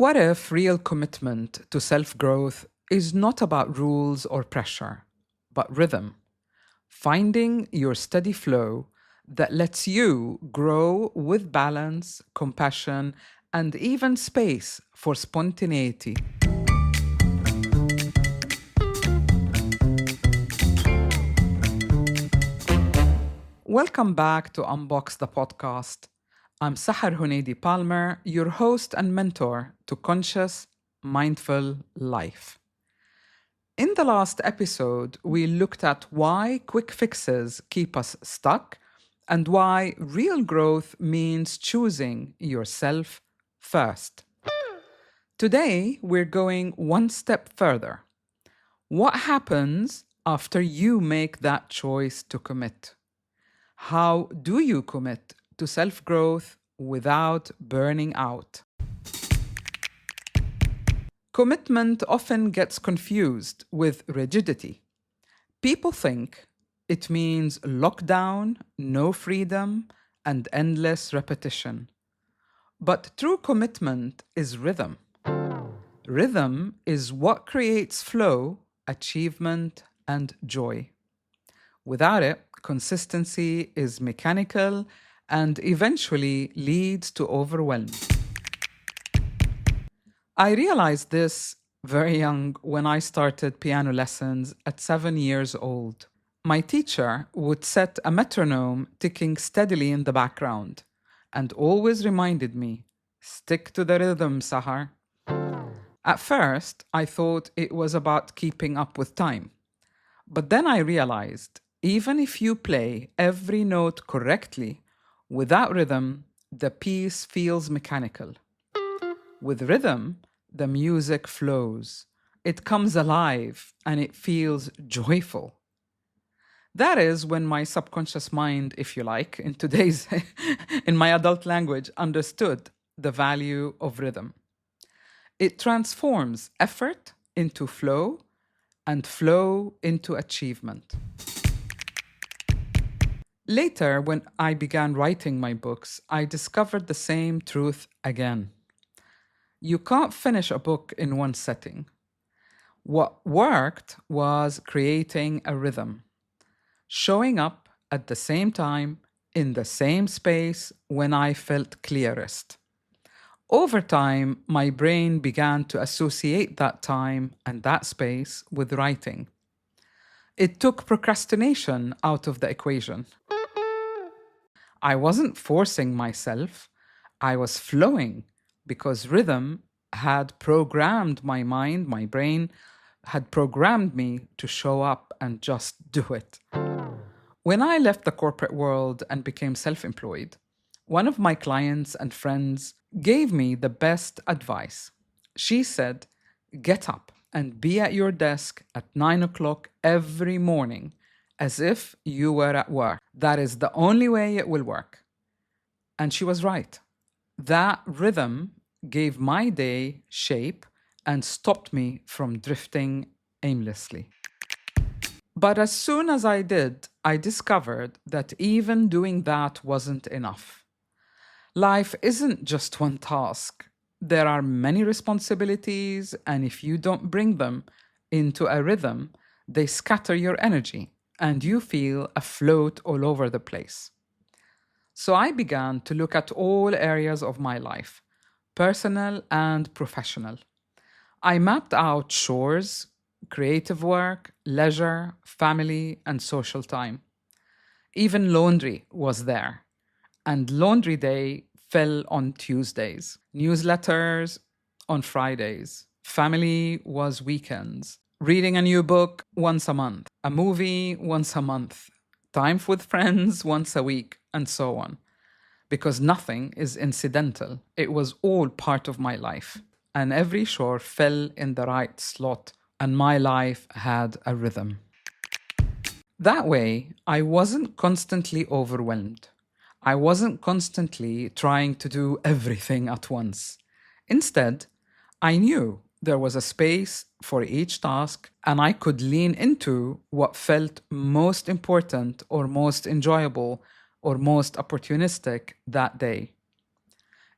What if real commitment to self-growth is not about rules or pressure, but rhythm? Finding your steady flow that lets you grow with balance, compassion, and even space for spontaneity. Welcome back to Unbox the Podcast. I'm Sahar Huneidi Palmer, your host and mentor to conscious, mindful life. In the last episode, we looked at why quick fixes keep us stuck and why real growth means choosing yourself first. Today, we're going one step further. What happens after you make that choice to commit? How do you commit to self-growth without burning out? Commitment often gets confused with rigidity. People think it means lockdown, no freedom, and endless repetition. But true commitment is rhythm. Rhythm is what creates flow, achievement, and joy. Without it, consistency is mechanical and eventually leads to overwhelm. I realized this very young when I started piano lessons at 7 years old. My teacher would set a metronome ticking steadily in the background and always reminded me, "Stick to the rhythm, Sahar." At first, I thought it was about keeping up with time. But then I realized, even if you play every note correctly, without rhythm, the piece feels mechanical. With rhythm, the music flows. It comes alive and it feels joyful. That is when my subconscious mind, if you like, in today's, in my adult language, understood the value of rhythm. It transforms effort into flow and flow into achievement. Later, when I began writing my books, I discovered the same truth again. You can't finish a book in one setting. What worked was creating a rhythm, showing up at the same time, in the same space when I felt clearest. Over time, my brain began to associate that time and that space with writing. It took procrastination out of the equation. I wasn't forcing myself, I was flowing because rhythm had programmed my mind, my brain had programmed me to show up and just do it. When I left the corporate world and became self-employed, one of my clients and friends gave me the best advice. She said, "Get up and be at your desk at 9 o'clock every morning as if you were at work. That is the only way it will work." And she was right. That rhythm gave my day shape and stopped me from drifting aimlessly. But as soon as I did, I discovered that even doing that wasn't enough. Life isn't just one task. There are many responsibilities, and if you don't bring them into a rhythm, they scatter your energy and you feel afloat all over the place. So I began to look at all areas of my life, personal and professional. I mapped out chores, creative work, leisure, family, and social time. Even laundry was there. And laundry day fell on Tuesdays. Newsletters on Fridays. Family was weekends. Reading a new book once a month. A movie once a month. Time with friends once a week, and so on. Because nothing is incidental. It was all part of my life. And every chore fell in the right slot, and my life had a rhythm. That way, I wasn't constantly overwhelmed. I wasn't constantly trying to do everything at once. Instead, I knew there was a space for each task, and I could lean into what felt most important or most enjoyable or most opportunistic that day.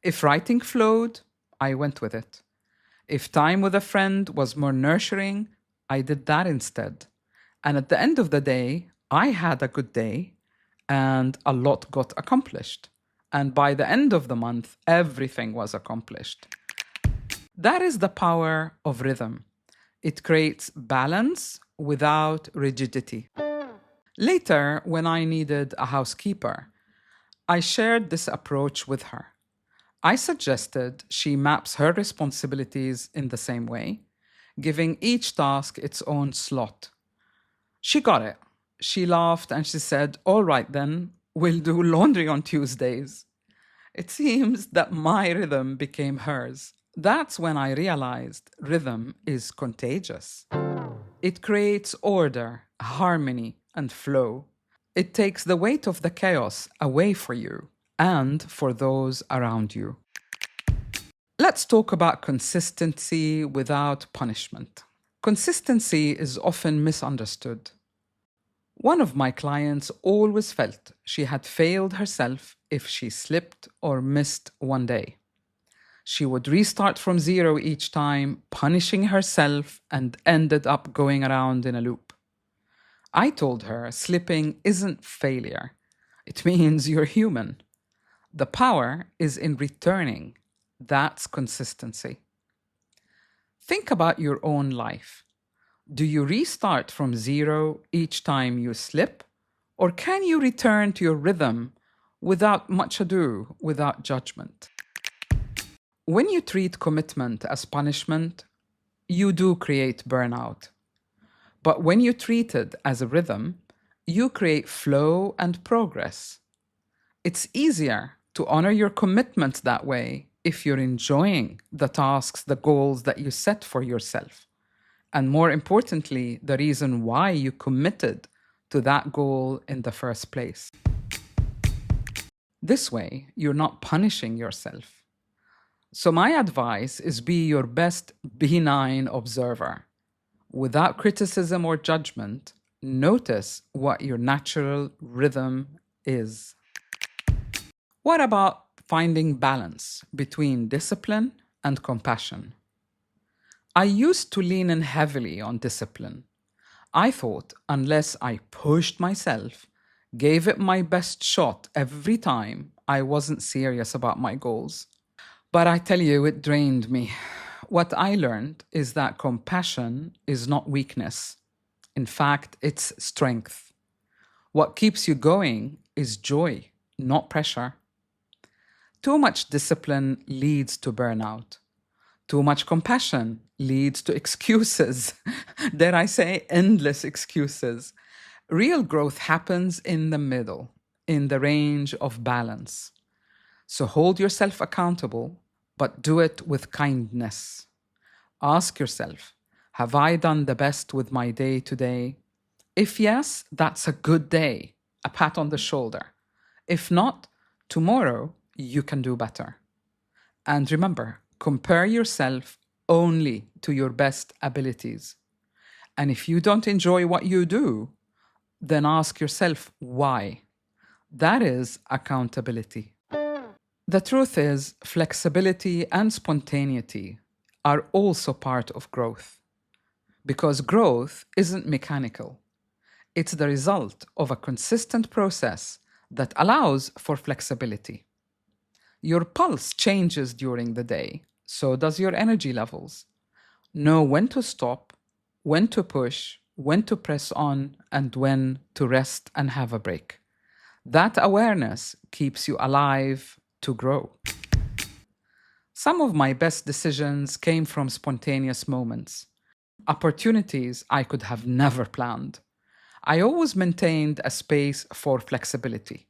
If writing flowed, I went with it. If time with a friend was more nurturing, I did that instead. And at the end of the day, I had a good day and a lot got accomplished. And by the end of the month, everything was accomplished. That is the power of rhythm. It creates balance without rigidity. Later, when I needed a housekeeper, I shared this approach with her. I suggested she maps her responsibilities in the same way, giving each task its own slot. She got it. She laughed and she said, "All right then, we'll do laundry on Tuesdays." It seems that my rhythm became hers. That's when I realized rhythm is contagious. It creates order, harmony, and flow. It takes the weight of the chaos away for you and for those around you. Let's talk about consistency without punishment. Consistency is often misunderstood. One of my clients always felt she had failed herself if she slipped or missed one day. She would restart from zero each time, punishing herself, and ended up going around in a loop. I told her slipping isn't failure. It means you're human. The power is in returning. That's consistency. Think about your own life. Do you restart from zero each time you slip? Or can you return to your rhythm without much ado, without judgment? When you treat commitment as punishment, you do create burnout. But when you treat it as a rhythm, you create flow and progress. It's easier to honor your commitment that way if you're enjoying the tasks, the goals that you set for yourself. And more importantly, the reason why you committed to that goal in the first place. This way, you're not punishing yourself. So my advice is be your best benign observer. Without criticism or judgment, notice what your natural rhythm is. What about finding balance between discipline and compassion? I used to lean in heavily on discipline. I thought unless I pushed myself, gave it my best shot every time, I wasn't serious about my goals. But I tell you, it drained me. What I learned is that compassion is not weakness. In fact, it's strength. What keeps you going is joy, not pressure. Too much discipline leads to burnout. Too much compassion leads to excuses. Dare I say, endless excuses. Real growth happens in the middle, in the range of balance. So hold yourself accountable, but do it with kindness. Ask yourself, have I done the best with my day today? If yes, that's a good day, a pat on the shoulder. If not, tomorrow you can do better. And remember, compare yourself only to your best abilities. And if you don't enjoy what you do, then ask yourself why. That is accountability. The truth is, flexibility and spontaneity are also part of growth. Because growth isn't mechanical. It's the result of a consistent process that allows for flexibility. Your pulse changes during the day, so does your energy levels. Know when to stop, when to push, when to press on, and when to rest and have a break. That awareness keeps you alive to grow. Some of my best decisions came from spontaneous moments, opportunities I could have never planned. I always maintained a space for flexibility.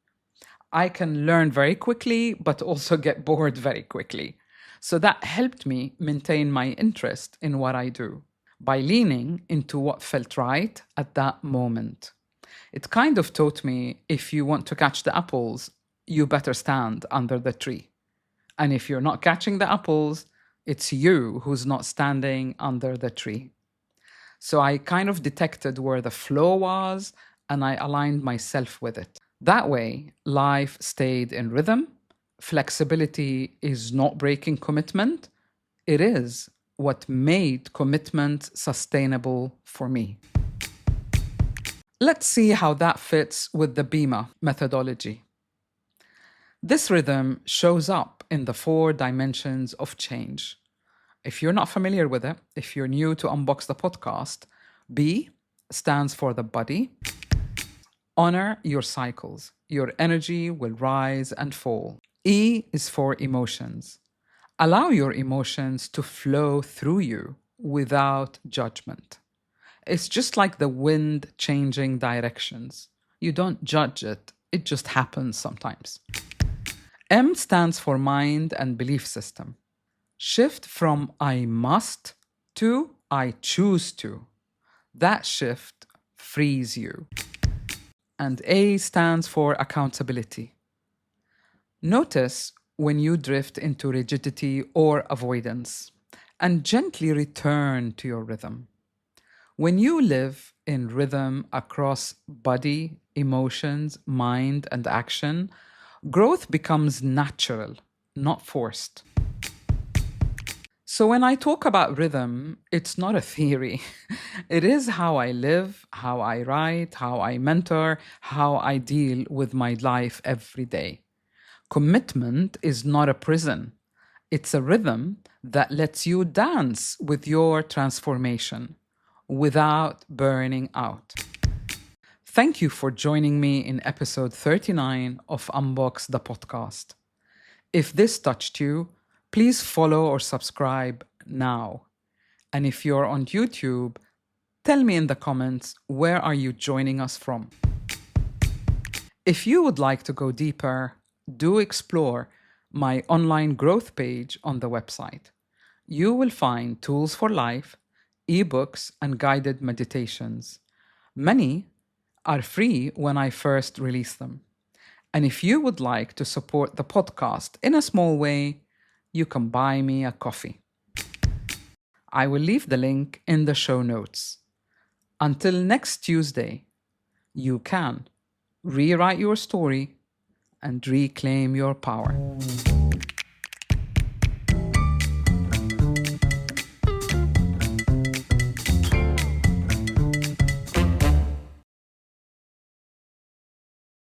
I can learn very quickly, but also get bored very quickly. So that helped me maintain my interest in what I do by leaning into what felt right at that moment. It kind of taught me if you want to catch the apples, you better stand under the tree. And if you're not catching the apples, it's you who's not standing under the tree. So I kind of detected where the flow was and I aligned myself with it. That way, life stayed in rhythm. Flexibility is not breaking commitment. It is what made commitment sustainable for me. Let's see how that fits with the Beimma methodology. This rhythm shows up in the 4 dimensions of change. If you're not familiar with it, if you're new to Unbox the Podcast, B stands for the body. Honor your cycles. Your energy will rise and fall. E is for emotions. Allow your emotions to flow through you without judgment. It's just like the wind changing directions. You don't judge it, it just happens sometimes. M stands for mind and belief system. Shift from I must to I choose to. That shift frees you. And A stands for accountability. Notice when you drift into rigidity or avoidance and gently return to your rhythm. When you live in rhythm across body, emotions, mind, and action, growth becomes natural, not forced. So when I talk about rhythm, it's not a theory. It is how I live, how I write, how I mentor, how I deal with my life every day. Commitment is not a prison. It's a rhythm that lets you dance with your transformation without burning out. Thank you for joining me in episode 39 of Unbox the Podcast. If this touched you, please follow or subscribe now. And if you're on YouTube, tell me in the comments, where are you joining us from? If you would like to go deeper, do explore my online growth page on the website. You will find tools for life, ebooks, and guided meditations. Many are free when I first release them. And if you would like to support the podcast in a small way, you can buy me a coffee. I will leave the link in the show notes. Until next Tuesday, you can rewrite your story and reclaim your power.